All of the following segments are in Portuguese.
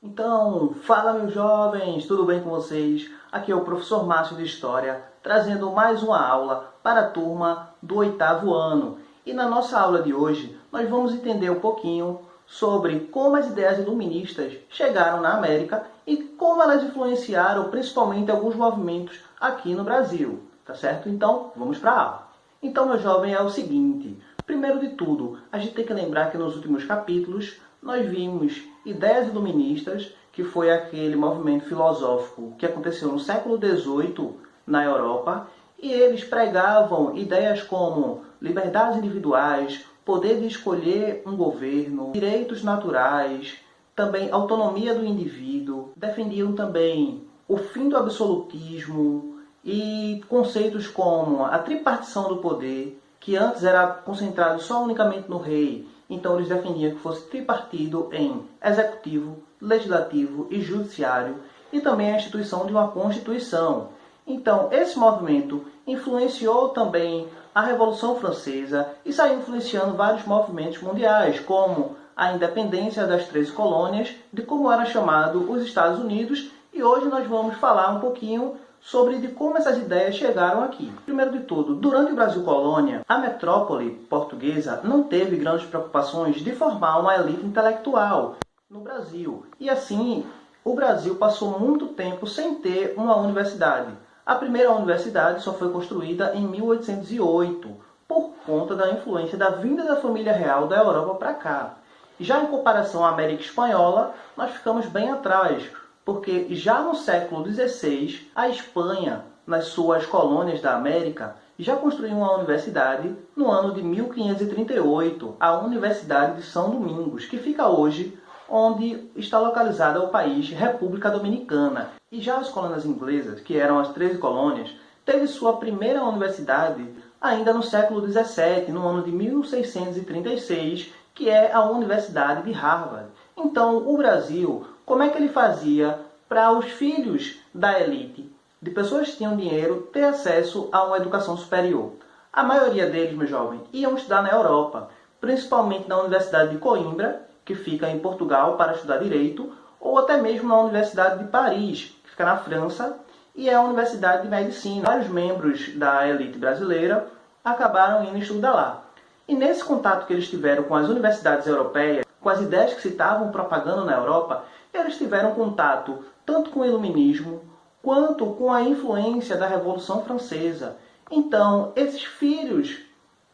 Então, fala meus jovens, tudo bem com vocês? Aqui é o professor Márcio de História, trazendo mais uma aula para a turma do 8º ano. E na nossa aula de hoje, nós vamos entender um pouquinho sobre como as ideias iluministas chegaram na América e como elas influenciaram principalmente alguns movimentos aqui no Brasil, tá certo? Então, vamos para a aula. Então, meu jovem, é o seguinte, primeiro de tudo, a gente tem que lembrar que nos últimos capítulos nós vimos ideias iluministas, que foi aquele movimento filosófico que aconteceu no século XVIII na Europa, e eles pregavam ideias como liberdades individuais, poder de escolher um governo, direitos naturais, também autonomia do indivíduo, defendiam também o fim do absolutismo e conceitos como a tripartição do poder, que antes era concentrado só unicamente no rei. Então eles defendiam que fosse tripartido em executivo, legislativo e judiciário, e também a instituição de uma constituição. Então esse movimento influenciou também a Revolução Francesa e saiu influenciando vários movimentos mundiais, como a independência das 13 colônias, de como era chamado os Estados Unidos, e hoje nós vamos falar um pouquinho sobre de como essas ideias chegaram aqui. Primeiro de tudo, durante o Brasil Colônia, a metrópole portuguesa não teve grandes preocupações de formar uma elite intelectual no Brasil. E assim, o Brasil passou muito tempo sem ter uma universidade. A primeira universidade só foi construída em 1808, por conta da influência da vinda da família real da Europa para cá. Já em comparação à América Espanhola, nós ficamos bem atrás, porque já no século XVI, a Espanha, nas suas colônias da América, já construiu uma universidade no ano de 1538, a Universidade de São Domingos, que fica hoje onde está localizada o país República Dominicana. E já as colônias inglesas, que eram as 13 colônias, teve sua primeira universidade ainda no século XVII, no ano de 1636, que é a Universidade de Harvard. Então, o Brasil, como é que ele fazia para os filhos da elite, de pessoas que tinham dinheiro, ter acesso a uma educação superior? A maioria deles, meu jovem, iam estudar na Europa, principalmente na Universidade de Coimbra, que fica em Portugal, para estudar Direito, ou até mesmo na Universidade de Paris, que fica na França, e é a Universidade de Medicina. Vários membros da elite brasileira acabaram indo estudar lá. E nesse contato que eles tiveram com as universidades europeias, com as ideias que se estavam propagando na Europa, eles tiveram contato tanto com o iluminismo, quanto com a influência da Revolução Francesa. Então, esses filhos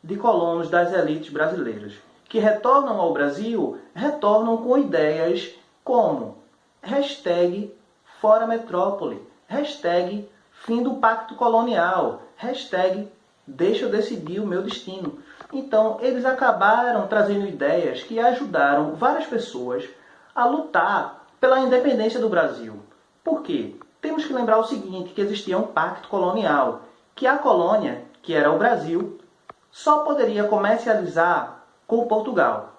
de colonos das elites brasileiras que retornam ao Brasil, retornam com ideias como hashtag fora metrópole, hashtag fim do pacto colonial, hashtag deixa eu decidir o meu destino. Então, eles acabaram trazendo ideias que ajudaram várias pessoas a lutar pela independência do Brasil. Por quê? Temos que lembrar o seguinte, que existia um pacto colonial, que a colônia, que era o Brasil, só poderia comercializar com Portugal.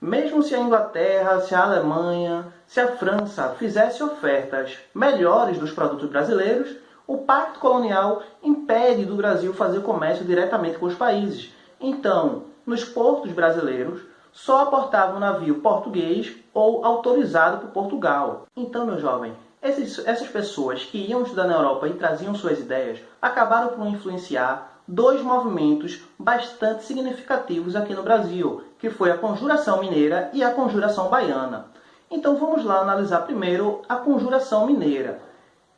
Mesmo se a Inglaterra, se a Alemanha, se a França fizesse ofertas melhores dos produtos brasileiros, o pacto colonial impede do Brasil fazer comércio diretamente com os países. Então, nos portos brasileiros, só aportava um navio português ou autorizado por Portugal. Então, meu jovem, essas pessoas que iam estudar na Europa e traziam suas ideias, acabaram por influenciar dois movimentos bastante significativos aqui no Brasil, que foi a Conjuração Mineira e a Conjuração Baiana. Então vamos lá analisar primeiro a Conjuração Mineira.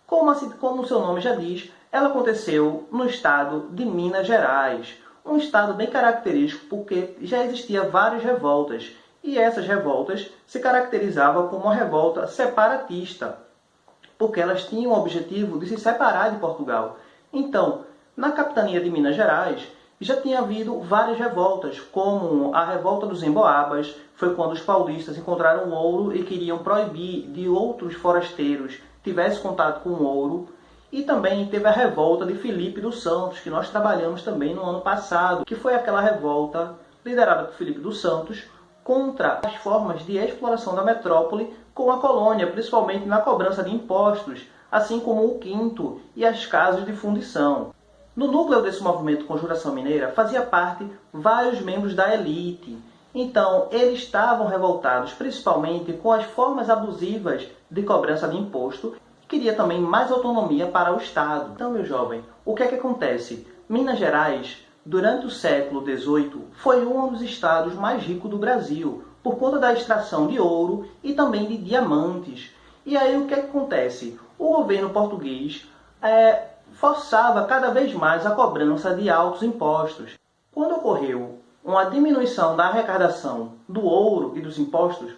Como o seu nome já diz, ela aconteceu no estado de Minas Gerais, um estado bem característico porque já existiam várias revoltas, e essas revoltas se caracterizavam como uma revolta separatista, porque elas tinham o objetivo de se separar de Portugal. Então, na capitania de Minas Gerais, já tinha havido várias revoltas, como a Revolta dos Emboabas, foi quando os paulistas encontraram ouro e queriam proibir de outros forasteiros tivessem contato com o ouro. E também teve a Revolta de Filipe dos Santos, que nós trabalhamos também no ano passado, que foi aquela revolta liderada por Filipe dos Santos contra as formas de exploração da metrópole com a colônia, principalmente na cobrança de impostos, assim como o quinto e as casas de fundição. No núcleo desse movimento Conjuração Mineira fazia parte vários membros da elite, Então, eles estavam revoltados principalmente com as formas abusivas de cobrança de imposto. Queria também mais autonomia para o Estado. Então, meu jovem, o que é que acontece? Minas Gerais, durante o século XVIII, foi um dos estados mais ricos do Brasil, por conta da extração de ouro e também de diamantes. E aí o que é que acontece? O governo português forçava cada vez mais a cobrança de altos impostos. Quando ocorreu uma diminuição da arrecadação do ouro e dos impostos,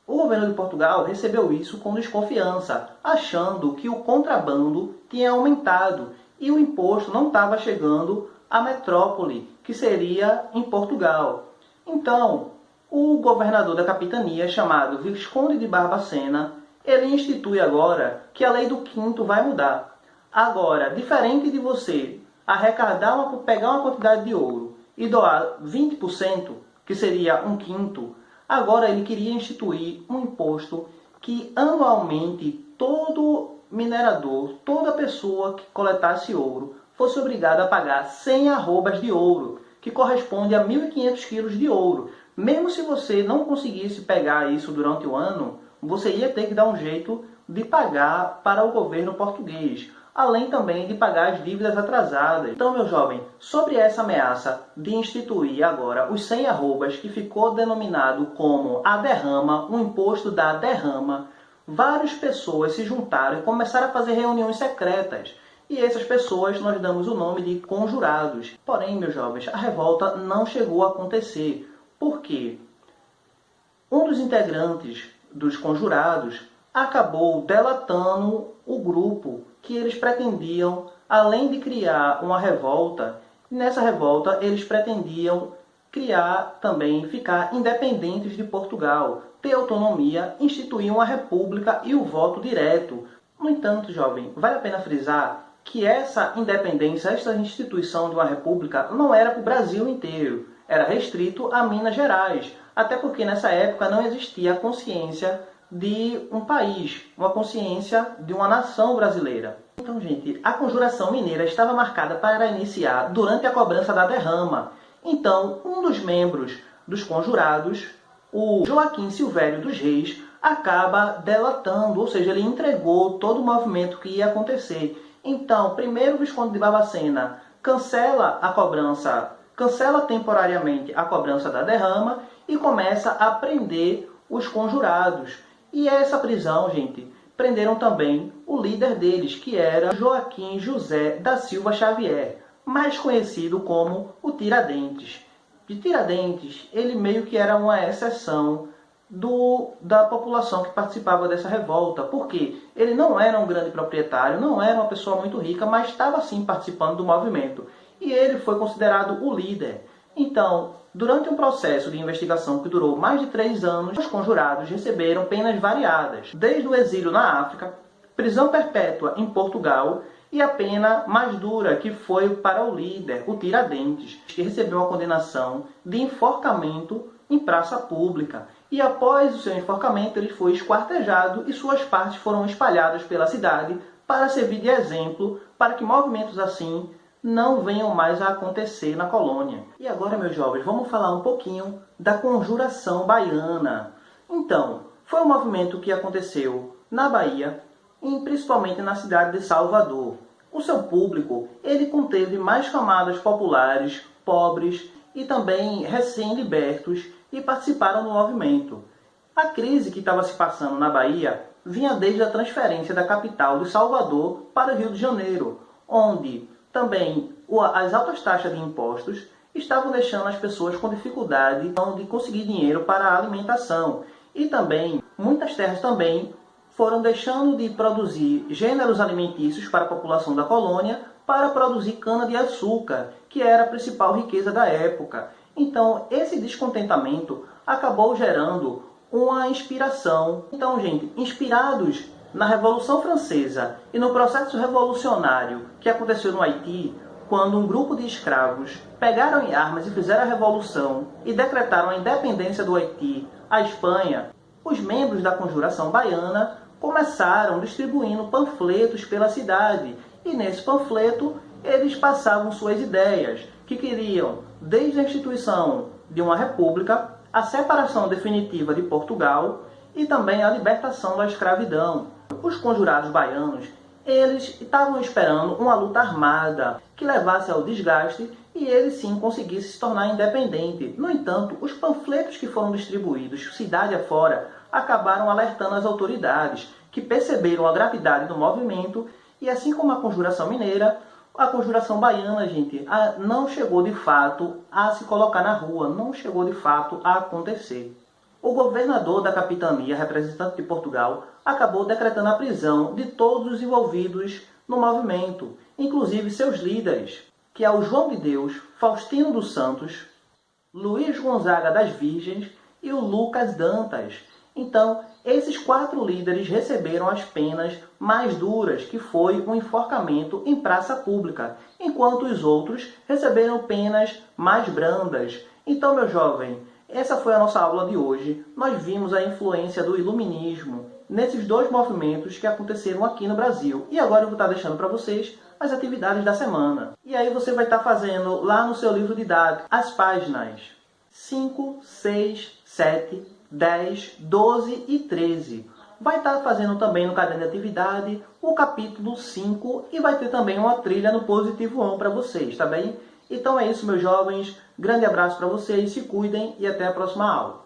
o governo de Portugal recebeu isso com desconfiança, achando que o contrabando tinha aumentado e o imposto não estava chegando à metrópole, que seria em Portugal. Então, o governador da capitania, chamado Visconde de Barbacena, ele institui agora que a lei do quinto vai mudar. Agora, diferente de você pegar uma quantidade de ouro e doar 20%, que seria um quinto, agora ele queria instituir um imposto que anualmente todo minerador, toda pessoa que coletasse ouro, fosse obrigada a pagar 100 arrobas de ouro, que corresponde a 1.500 quilos de ouro. Mesmo se você não conseguisse pegar isso durante o ano, você ia ter que dar um jeito de pagar para o governo português, além também de pagar as dívidas atrasadas. Então, meu jovem, sobre essa ameaça de instituir agora os 100 arrobas, que ficou denominado como a derrama, o imposto da derrama, várias pessoas se juntaram e começaram a fazer reuniões secretas. E essas pessoas nós damos o nome de conjurados. Porém, meus jovens, a revolta não chegou a acontecer. Por quê? Um dos integrantes dos conjurados acabou delatando o grupo que eles pretendiam, além de criar uma revolta, nessa revolta eles pretendiam criar também, ficar independentes de Portugal, ter autonomia, instituir uma república e o voto direto. No entanto, jovem, vale a pena frisar que essa independência, essa instituição de uma república não era para o Brasil inteiro, era restrito a Minas Gerais, até porque nessa época não existia a consciência de um país, uma consciência de uma nação brasileira. Então, gente, a conjuração mineira estava marcada para iniciar durante a cobrança da derrama. Então, um dos membros dos conjurados, o Joaquim Silvério dos Reis, acaba delatando, ou seja, ele entregou todo o movimento que ia acontecer. Então, primeiro o Visconde de Barbacena cancela a cobrança, cancela temporariamente a cobrança da derrama e começa a prender os conjurados. E essa prisão, gente, prenderam também o líder deles, que era Joaquim José da Silva Xavier, mais conhecido como o Tiradentes. De Tiradentes, ele meio que era uma exceção da população que participava dessa revolta, porque ele não era um grande proprietário, não era uma pessoa muito rica, mas estava sim participando do movimento. E ele foi considerado o líder. Então, durante um processo de investigação que durou mais de 3 anos, os conjurados receberam penas variadas, desde o exílio na África, prisão perpétua em Portugal e a pena mais dura, que foi para o líder, o Tiradentes, que recebeu a condenação de enforcamento em praça pública. E após o seu enforcamento, ele foi esquartejado e suas partes foram espalhadas pela cidade para servir de exemplo para que movimentos assim não venham mais a acontecer na colônia. E agora, meus jovens, vamos falar um pouquinho da Conjuração Baiana. Então, foi um movimento que aconteceu na Bahia, e principalmente na cidade de Salvador. O seu público, ele conteve mais camadas populares, pobres e também recém-libertos, e participaram do movimento. A crise que estava se passando na Bahia vinha desde a transferência da capital de Salvador para o Rio de Janeiro, onde também as altas taxas de impostos estavam deixando as pessoas com dificuldade de conseguir dinheiro para a alimentação. E também, muitas terras também foram deixando de produzir gêneros alimentícios para a população da colônia para produzir cana-de-açúcar, que era a principal riqueza da época. Então, esse descontentamento acabou gerando uma inspiração. Então, gente, inspirados na Revolução Francesa e no processo revolucionário que aconteceu no Haiti, quando um grupo de escravos pegaram em armas e fizeram a revolução e decretaram a independência do Haiti à Espanha, os membros da Conjuração Baiana começaram distribuindo panfletos pela cidade. E nesse panfleto eles passavam suas ideias, que queriam desde a instituição de uma república a separação definitiva de Portugal e também a libertação da escravidão. Os conjurados baianos, eles estavam esperando uma luta armada que levasse ao desgaste e ele sim conseguisse se tornar independente. No entanto, os panfletos que foram distribuídos cidade afora acabaram alertando as autoridades, que perceberam a gravidade do movimento, e assim como a Conjuração Mineira, a Conjuração Baiana, gente, não chegou de fato a se colocar na rua, não chegou de fato a acontecer. O governador da capitania, representante de Portugal, acabou decretando a prisão de todos os envolvidos no movimento, inclusive seus líderes, que é o João de Deus, Faustino dos Santos, Luís Gonzaga das Virgens e o Lucas Dantas. Então, esses 4 líderes receberam as penas mais duras, que foi um enforcamento em praça pública, enquanto os outros receberam penas mais brandas. Então, meu jovem, essa foi a nossa aula de hoje. Nós vimos a influência do iluminismo nesses 2 movimentos que aconteceram aqui no Brasil. E agora eu vou estar deixando para vocês as atividades da semana. E aí você vai estar fazendo lá no seu livro didático as páginas 5, 6, 7, 10, 12 e 13. Vai estar fazendo também no caderno de atividade o capítulo 5 e vai ter também uma trilha no Positivo On para vocês, tá bem? Então é isso, meus jovens. Grande abraço para vocês, se cuidem e até a próxima aula.